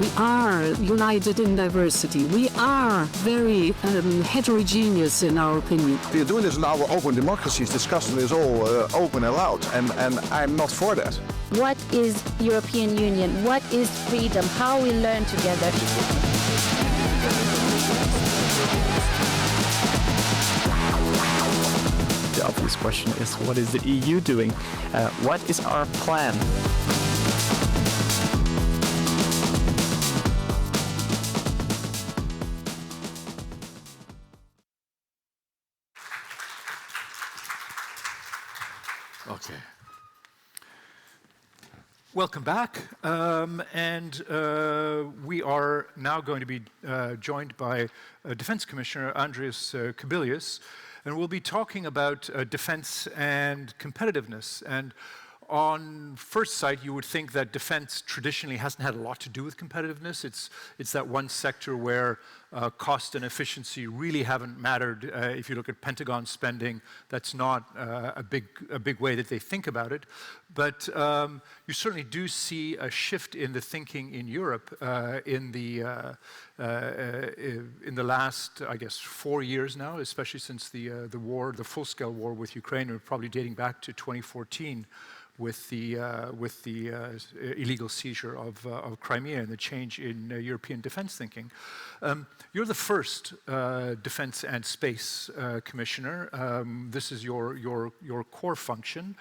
We are united in diversity. We are very heterogeneous in our opinion. We are doing this in our open democracies, discussing this all open and loud, and I'm not for that. What is European Union? What is freedom? How we learn together. The obvious question is, what is the EU doing? What is our plan? Okay. Welcome back. We are now going to be joined by Defense Commissioner Andrius Kubilius, and we'll be talking about defense and competitiveness. And on first sight, you would think that defense traditionally hasn't had a lot to do with competitiveness. It's that one sector where cost and efficiency really haven't mattered. If you look at Pentagon spending, that's not a big way that they think about it. But you certainly do see a shift in the thinking in Europe in the last, I guess, 4 years now, especially since the war, the full-scale war with Ukraine, probably dating back to 2014. With the illegal seizure of Crimea and the change in European defense thinking. You're the first defense and space commissioner. This is your core function.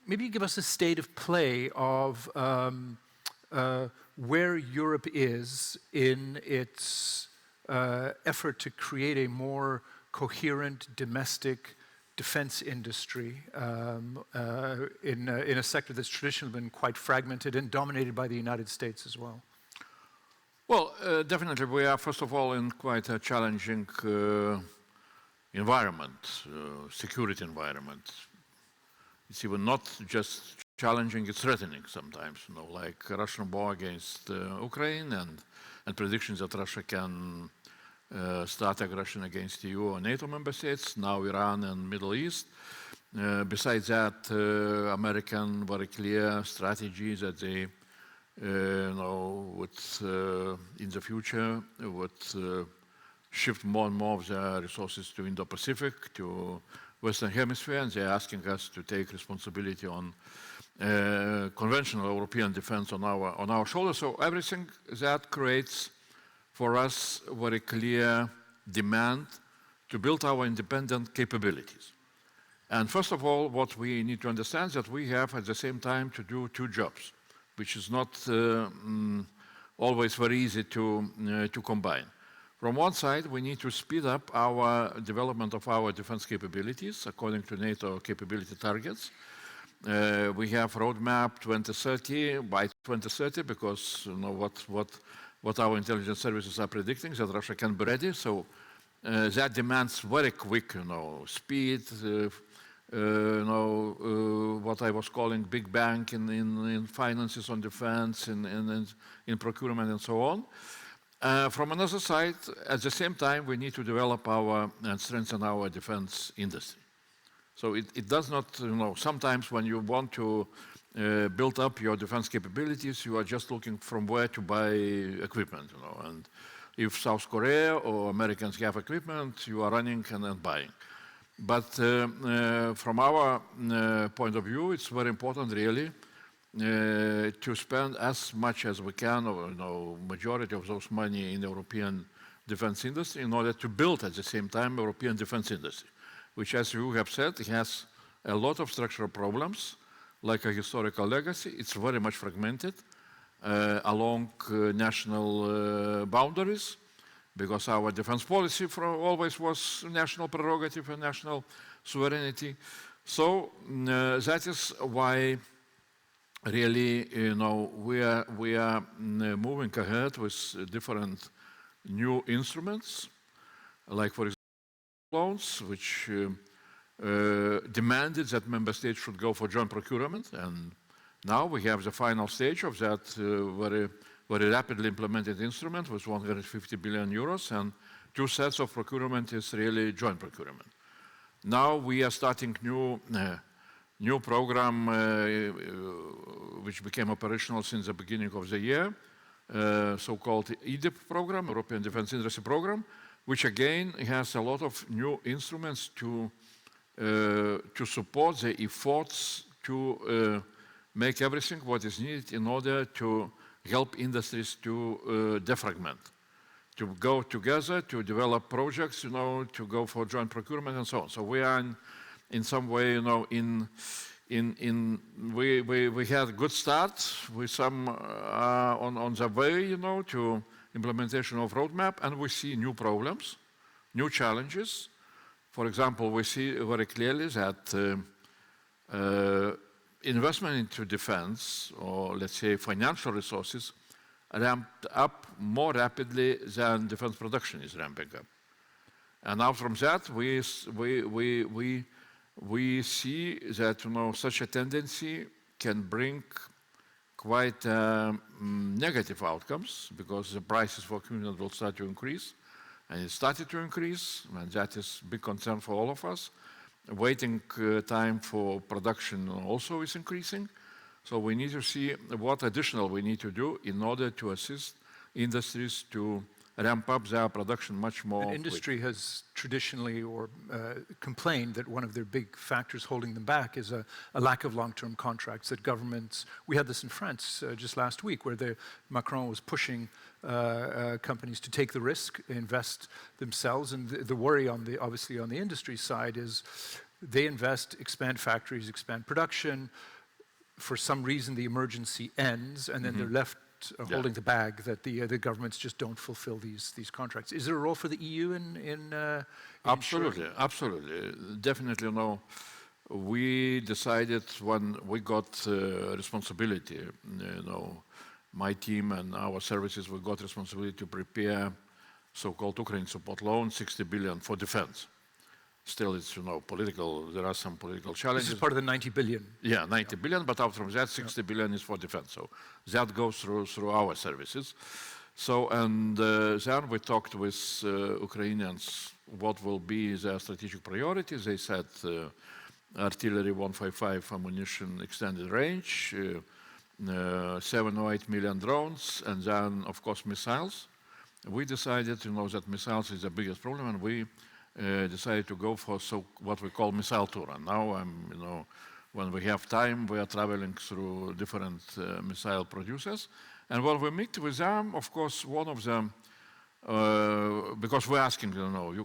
Maybe give us a state of play of where Europe is in its effort to create a more coherent domestic defense industry in a sector that's traditionally been quite fragmented and dominated by the United States as well? Well, definitely we are, first of all, in quite a challenging environment, security environment. It's even not just challenging, it's threatening sometimes, like Russian war against Ukraine and predictions that Russia can start aggression against EU or NATO member states, now Iran and Middle East. Besides that, American very clear strategy that they would in the future would shift more and more of their resources to Indo-Pacific, to Western Hemisphere, and they're asking us to take responsibility on conventional European defense on our shoulders. So everything that creates for us very clear demand to build our independent capabilities. And first of all, what we need to understand is that we have at the same time to do two jobs, which is not always very easy to combine. From one side, we need to speed up our development of our defense capabilities according to NATO capability targets. We have roadmap 2030 by 2030 because what our intelligence services are predicting that Russia can be ready. So that demands very quick, speed. What I was calling big bang in finances on defense, in procurement, and so on. From another side, at the same time, we need to develop and strengthen our defense industry. So it does not, sometimes when you want to build up your defense capabilities, you are just looking from where to buy equipment, and if South Korea or Americans have equipment, you are running and then buying. But from our point of view, it's very important really to spend as much as we can, or majority of those money in the European defense industry in order to build at the same time European defense industry, which, as you have said, has a lot of structural problems, like a historical legacy. It's very much fragmented along national boundaries, because our defense policy always was national prerogative and national sovereignty. So that is why really, we are moving ahead with different new instruments, like, for example, loans, which demanded that member states should go for joint procurement, and now we have the final stage of that very rapidly implemented instrument with 150 billion euros, and 2 sets of procurement is really joint procurement. Now we are starting new new program which became operational since the beginning of the year, so-called EDIP program, European Defense Industry Program, which again has a lot of new instruments to support the efforts to make everything what is needed in order to help industries to defragment, to go together, to develop projects, to go for joint procurement and so on. So we are in some way, we had a good start with some on the way, to implementation of roadmap, and we see new problems, new challenges. For example, we see very clearly that investment into defense, or let's say financial resources, ramped up more rapidly than defense production is ramping up. And now from that, we see that such a tendency can bring quite negative outcomes, because the prices for equipment will start to increase, and it started to increase, and that is a big concern for all of us. Waiting time for production also is increasing, so we need to see what additional we need to do in order to assist industries to ramp up their production much more. The industry has traditionally complained that one of their big factors holding them back is a lack of long-term contracts, that governments, we had this in France just last week, where Macron was pushing companies to take the risk, invest themselves, and the worry obviously on the industry side is they invest, expand factories, expand production, for some reason the emergency ends, and then they're left holding the bag, that the governments just don't fulfill these contracts. Is there a role for the EU in Absolutely, absolutely. Definitely, we decided when we got responsibility, my team and our services, we got responsibility to prepare so-called Ukraine support loan, 60 billion for defense. Still, it's, political, there are some political challenges. This is part of the 90 billion. Yeah, 90 billion, but out from that, 60 billion is for defense. So that goes through our services. So, and then we talked with Ukrainians what will be their strategic priorities. They said artillery 155 ammunition extended range, 7 or 8 million drones, and then, of course, missiles. We decided, that missiles is the biggest problem, and we decided to go for what we call missile tour. And now, when we have time, we are traveling through different missile producers. And when we meet with them, of course, one of them, because we're asking,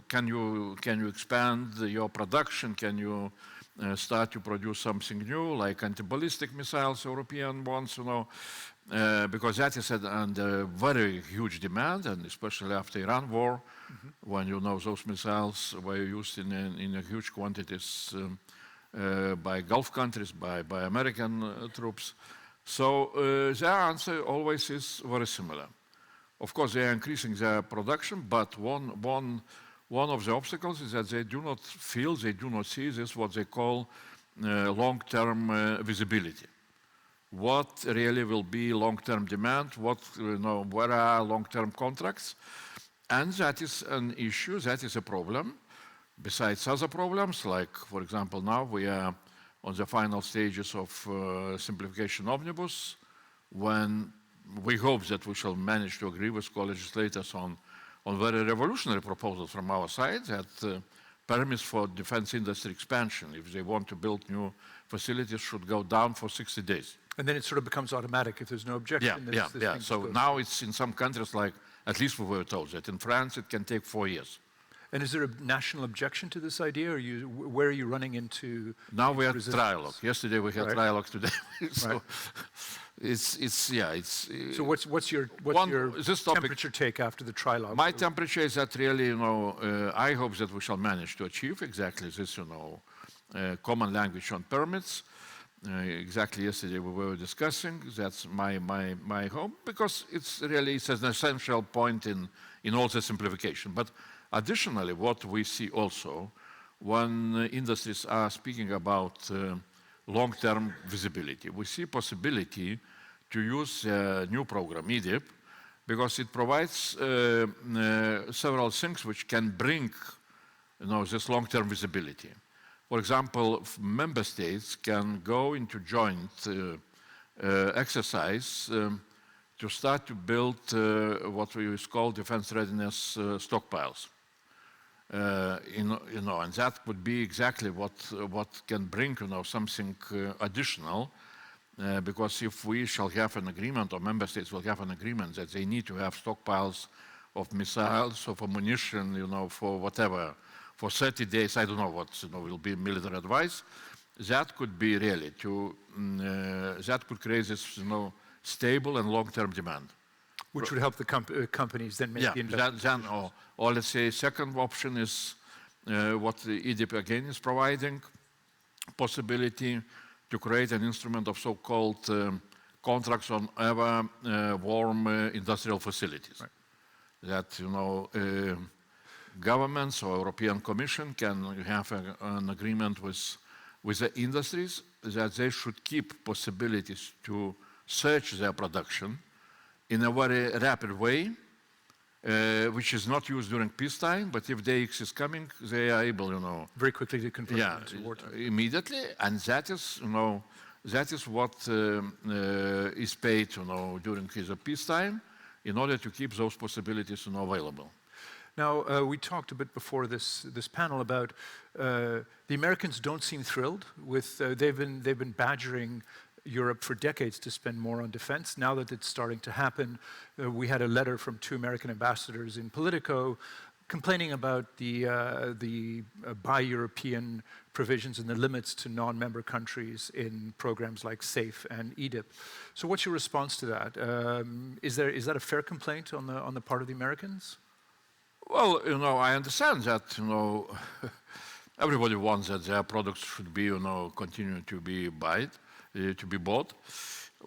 can you expand your production? Can you start to produce something new, like anti-ballistic missiles, European ones, because that is under very huge demand, and especially after Iran war, when those missiles were used in a huge quantities by Gulf countries, by American troops. So their answer always is very similar. Of course, they are increasing their production, but one of the obstacles is that they do not see this, what they call long-term visibility. What really will be long-term demand, where are long-term contracts? And that is an issue, that is a problem. Besides other problems, like, for example, now we are on the final stages of simplification omnibus, when we hope that we shall manage to agree with co-legislators on very revolutionary proposals from our side that permits for defense industry expansion, if they want to build new facilities, should go down for 60 days. And then it sort of becomes automatic if there's no objection. Yeah. So now it's in some countries, like, at least we were told that in France it can take 4 years. And is there a national objection to this idea, or where are you running into? Now we have trialogue. Yesterday we had trialogue today. So So what's your temperature take after the trialogue? My temperature is that really, I hope that we shall manage to achieve exactly this, common language on permits. Exactly yesterday we were discussing. That's my hope, because it's an essential point in all the simplification. But additionally, what we see also, when industries are speaking about long-term visibility, we see possibility to use a new program, EDIP, because it provides several things which can bring this long-term visibility. For example, member states can go into joint exercise to start to build what we call defense readiness stockpiles. And that would be exactly what can bring something additional, because if we shall have an agreement, or member states will have an agreement that they need to have stockpiles of missiles, of ammunition, for whatever, for 30 days, I don't know what will be military advice, that could be really that could create this stable and long-term demand. Which would help the companies then make the investment. Or let's say second option is what the EDIP again is providing, possibility to create an instrument of so-called contracts on ever warm industrial facilities. Right. That governments or European Commission can have an agreement with the industries that they should keep possibilities to search their production in a very rapid way, which is not used during peacetime, but if the DX is coming, they are able, very quickly to convert it into wartime. Immediately, and that is what is paid, during his peacetime, in order to keep those possibilities, available. Now, we talked a bit before this panel about the Americans don't seem thrilled with they've been badgering Europe for decades to spend more on defense. Now that it's starting to happen, we had a letter from 2 American ambassadors in Politico complaining about the bi-European provisions and the limits to non-member countries in programs like SAFE and EDIP. So what's your response to that? Is that a fair complaint on the part of the Americans? Well, I understand that, everybody wants that their products should be, continue to be bought.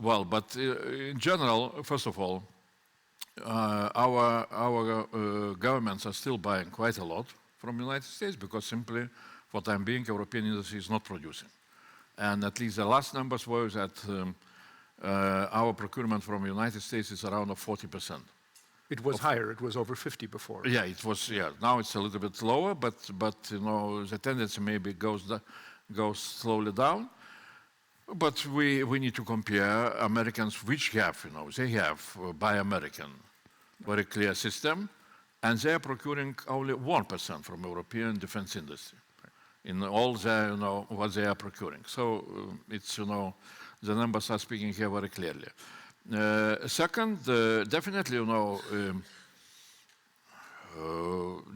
Well, but in general, first of all, our governments are still buying quite a lot from the United States because simply, for the time being, European industry is not producing. And at least the last numbers were that our procurement from the United States is around 40%. It was higher. It was over 50 before. Yeah, it was. Yeah, now it's a little bit lower, but the tendency maybe goes slowly down. But we need to compare Americans, which have, they have Buy American, very clear system, and they are procuring only 1% from European defense industry in all their, what they are procuring. So it's, the numbers are speaking here very clearly. Second, definitely,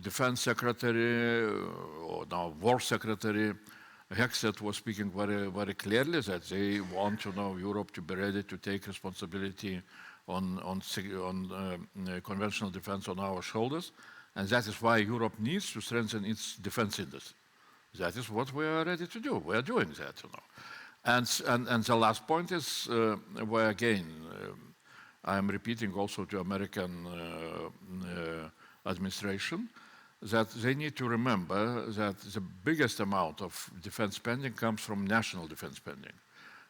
Defense Secretary or now War Secretary Hexet was speaking very, very clearly that they want Europe to be ready to take responsibility on conventional defense on our shoulders, and that is why Europe needs to strengthen its defense industry. That is what we are ready to do. We are doing that, And the last point is where again I am repeating also to American administration that they need to remember that the biggest amount of defense spending comes from national defense spending,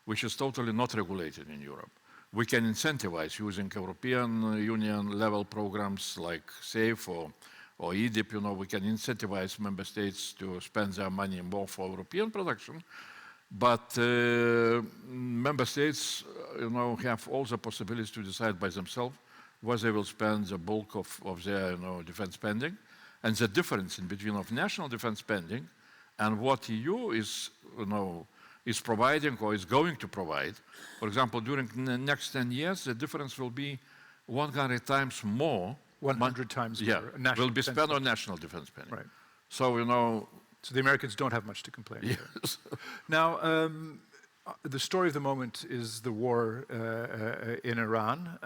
which is totally not regulated in Europe. We can incentivize using European Union level programs like SAFE or EDIP, we can incentivize member states to spend their money more for European production, but member states, have all the possibilities to decide by themselves where they will spend the bulk of their, defense spending. And the difference in between of national defense spending and what EU is, is providing or is going to provide, for example, during the next 10 years, the difference will be 100 times more. 100 times more. Yeah, will be spent on national defense spending. Right. So, So the Americans don't have much to complain about. Yes. Now, the story of the moment is the war in Iran.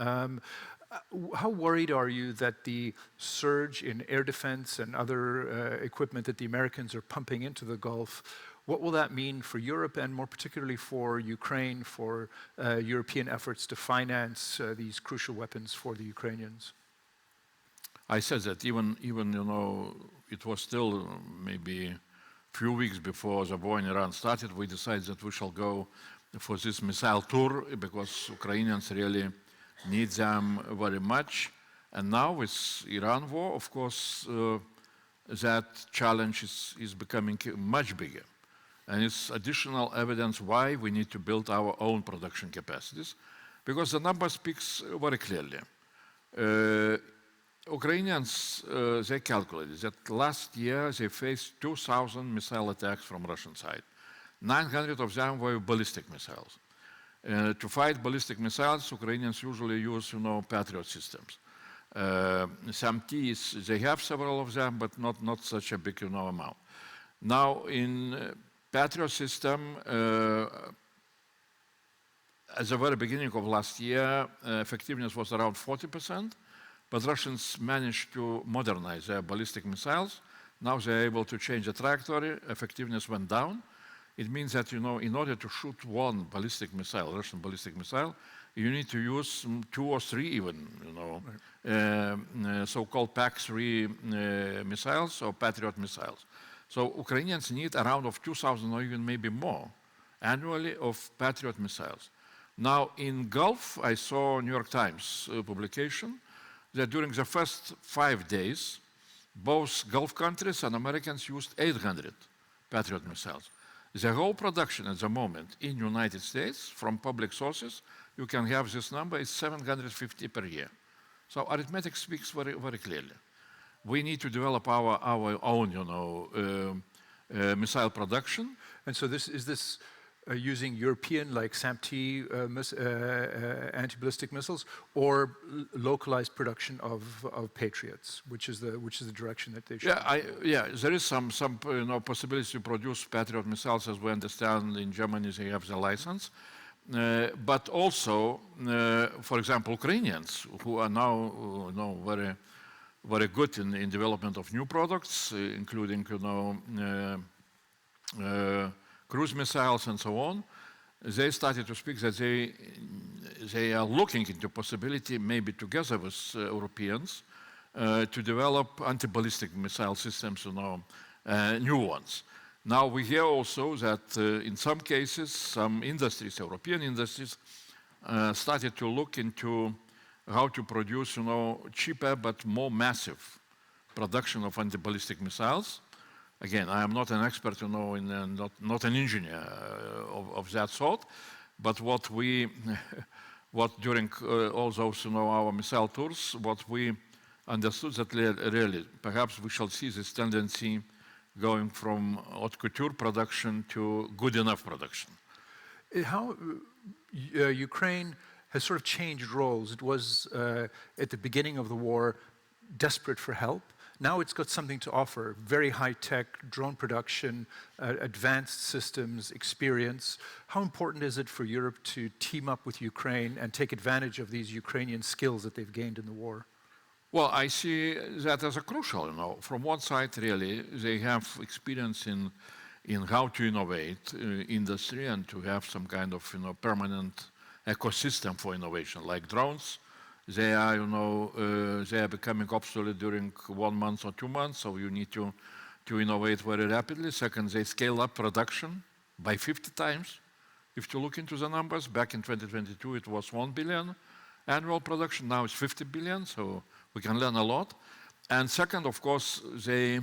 How worried are you that the surge in air defense and other equipment that the Americans are pumping into the Gulf, what will that mean for Europe and more particularly for Ukraine, for European efforts to finance these crucial weapons for the Ukrainians? I said that even it was still maybe a few weeks before the war in Iran started, we decided that we shall go for this missile tour because Ukrainians really need them very much. And now with Iran war, of course, that challenge is becoming much bigger. And it's additional evidence why we need to build our own production capacities, because the number speaks very clearly. Ukrainians, they calculated that last year they faced 2,000 missile attacks from Russian side. 900 of them were ballistic missiles. To fight ballistic missiles, Ukrainians usually use, Patriot systems. SAMTs, they have several of them, but not such a big, amount. Now, in Patriot system, at the very beginning of last year, effectiveness was around 40%, but Russians managed to modernize their ballistic missiles. Now they're able to change the trajectory, effectiveness went down. It means that, in order to shoot one ballistic missile, Russian ballistic missile, you need to use 2 or 3 even, so-called PAC-3 missiles or Patriot missiles. So Ukrainians need around of 2,000 or even maybe more annually of Patriot missiles. Now in Gulf, I saw New York Times publication that during the first 5 days, both Gulf countries and Americans used 800 Patriot missiles. The whole production at the moment in the United States, from public sources, you can have this number, is 750 per year. So arithmetic speaks very, very clearly. We need to develop our own, missile production. And so is this using European, like SAMT anti-ballistic missiles, or localized production of Patriots, which is the direction that they should? Yeah, there is some possibility to produce Patriot missiles, as we understand. In Germany, they have the license. But also, for example, Ukrainians, who are now very, very good in development of new products, including cruise missiles and so on, they started to speak that they are looking into possibility, maybe together with Europeans, to develop anti-ballistic missile systems, new ones. Now we hear also that in some cases, some industries, European industries, started to look into how to produce, cheaper but more massive production of anti-ballistic missiles. Again, I am not an expert, not an engineer of that sort, but what during all those, our missile tours, what we understood that really, perhaps we shall see this tendency going from haute couture production to good enough production. How Ukraine has sort of changed roles. It was, at the beginning of the war, desperate for help. Now it's got something to offer, very high-tech drone production, advanced systems, experience. How important is it for Europe to team up with Ukraine and take advantage of these Ukrainian skills that they've gained in the war? Well, I see that as a crucial, From one side, really, they have experience in how to innovate industry and to have some kind of, permanent ecosystem for innovation, like drones. They are, they are becoming obsolete during 1 month or 2 months, so you need to innovate very rapidly. Second, they scale up production by 50 times. If you look into the numbers, back in 2022, it was 1 billion annual production. Now it's 50 billion, so we can learn a lot. And second, of course, they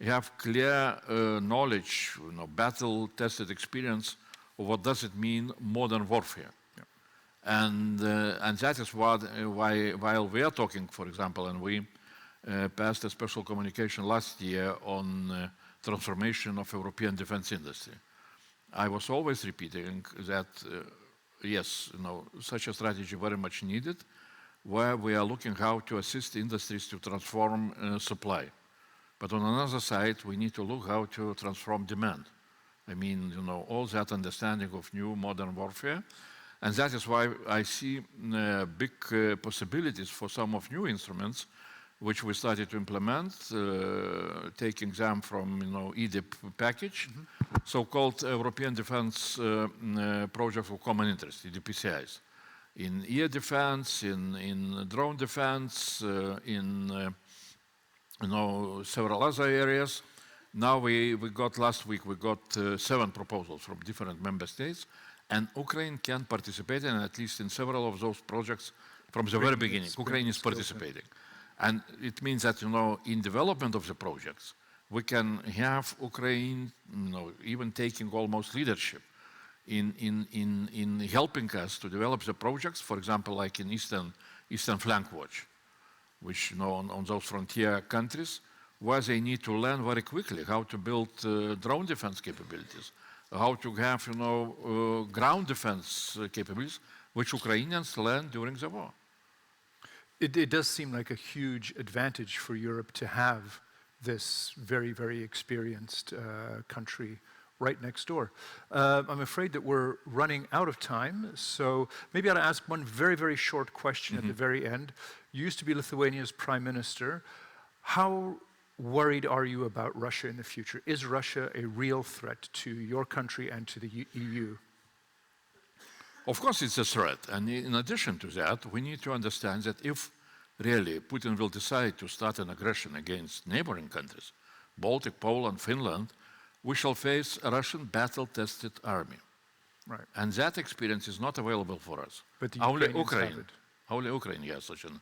have clear knowledge, battle-tested experience of what does it mean modern warfare. And that is why, while we are talking, for example, and we passed a special communication last year on transformation of European defense industry, I was always repeating that, yes, such a strategy very much needed, where we are looking how to assist industries to transform supply. But on another side, we need to look how to transform demand. I mean, all that understanding of new modern warfare. And that is why I see big possibilities for some of new instruments, which we started to implement, taking them from EDIP package, so-called European Defense Project of Common Interest, EDPCIs, in air defense, in drone defense, in several other areas. Now last week we got 7 proposals from different member states. And Ukraine can participate, and at least in several of those projects from the very beginning, Ukraine is participating. And it means that, in development of the projects, we can have Ukraine, even taking almost leadership in helping us to develop the projects, for example, like in Eastern Flank Watch, which on those frontier countries, where they need to learn very quickly how to build drone defense capabilities, how to have ground defense capabilities, which Ukrainians learned during the war. It does seem like a huge advantage for Europe to have this very, very experienced country right next door. I'm afraid that we're running out of time, so maybe I'll ask one very, very short question at the very end. You used to be Lithuania's prime minister. How worried are you about Russia in the future? Is Russia a real threat to your country and to the EU? Of course it's a threat, and in addition to that, we need to understand that if really Putin will decide to start an aggression against neighboring countries, Baltic, Poland, Finland, we shall face a Russian battle-tested army. Right. And that experience is not available for us. But the only Ukrainians Ukraine. have it. Only Ukraine has such an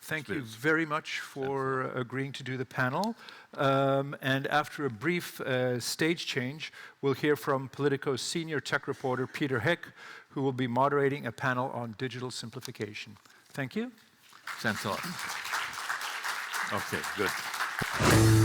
Thank you experience. very much for agreeing to do the panel. And after a brief stage change, we'll hear from Politico's senior tech reporter, Peter Heck, who will be moderating a panel on digital simplification. Thank you. Thanks a lot. Okay, good.